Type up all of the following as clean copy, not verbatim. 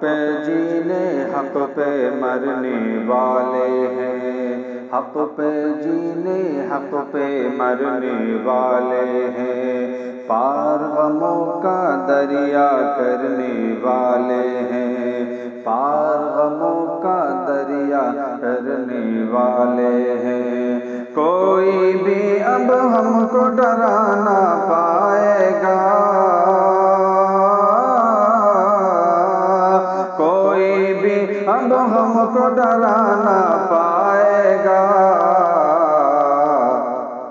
پہ جینے حق پہ مرنے والے ہیں، حق پہ جینے حق پہ مرنے والے ہیں، پار غموں کا دریا کرنے والے ہیں، پار غموں کا دریا کرنے والے ہیں۔ کوئی بھی اب ہم کو ڈرا نہ پائے گا، کوئی بھی اب ہم کو ڈرا نہ پائے گا،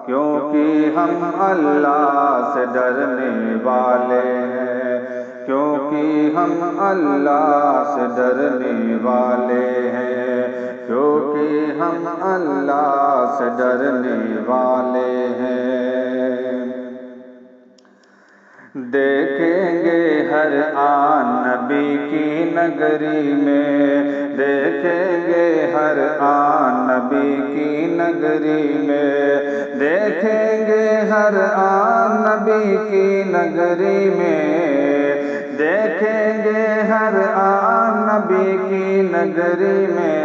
کیونکہ ہم اللہ سے ڈرنے والے ہیں، کیونکہ ہم اللہ سے ڈرنے والے ہیں، کیونکہ ہم اللہ سے ڈرنے والے ہیں۔ دیکھیں گے ہر آن نبی کی نگری میں، دیکھیں گے ہر آن نبی کی نگری میں، دیکھیں گے ہر آن نبی کی نگری میں، دیکھیں گے ہر آن نبی کی نگری میں،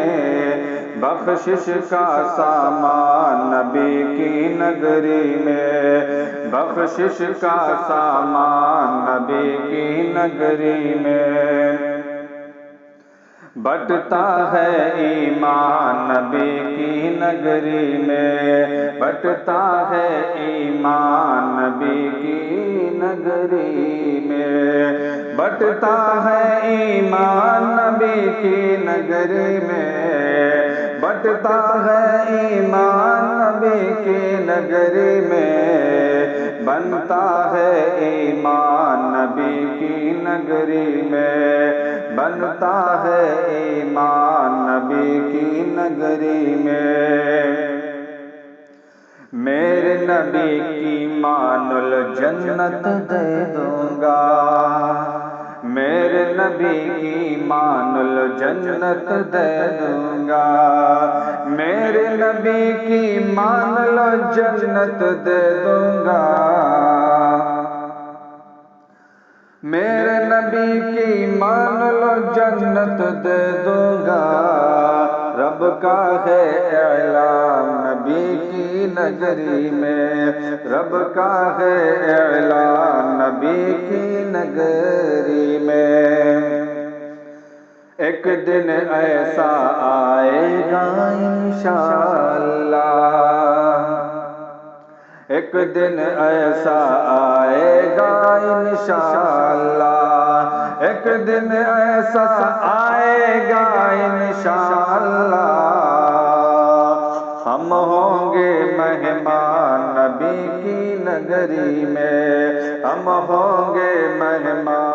بخشش کا سامان نبی کی نگری میں، بخشش کا سامان نبی کی نگری میں، بٹتا ہے ایمان نبی کی نگری میں، بٹتا ہے ایمان نبی کی نگری میں، بٹتا ہے ایمان نبی کی نگری میں، بٹتا ہے ایمان نبی کی نگری میں، بنتا ہے ایمان نبی کی نگری میں، بنتا ہے ایمان نبی کی نگری میں۔ میرے نبی کی مان الجنت دے دوں گا، میرے نبی کی مان الجنت دے دوں گا، میرے نبی کی مان الجنت دے دوں گا، میرے نبی کی مان الجنت دے دوں گا، رب کا ہے اعلان نبی کی نگری میں، رب کا ہے اعلان نبی کی نگری میں، ایک دن ایسا آئے گا انشاءاللہ، ایک دن ایسا آئے گا انشاءاللہ، ایک دن ایسا آئے گا انشاءاللہ، ہم ہوں گے مہمان نبی کی نگری میں، ہم ہوں گے مہمان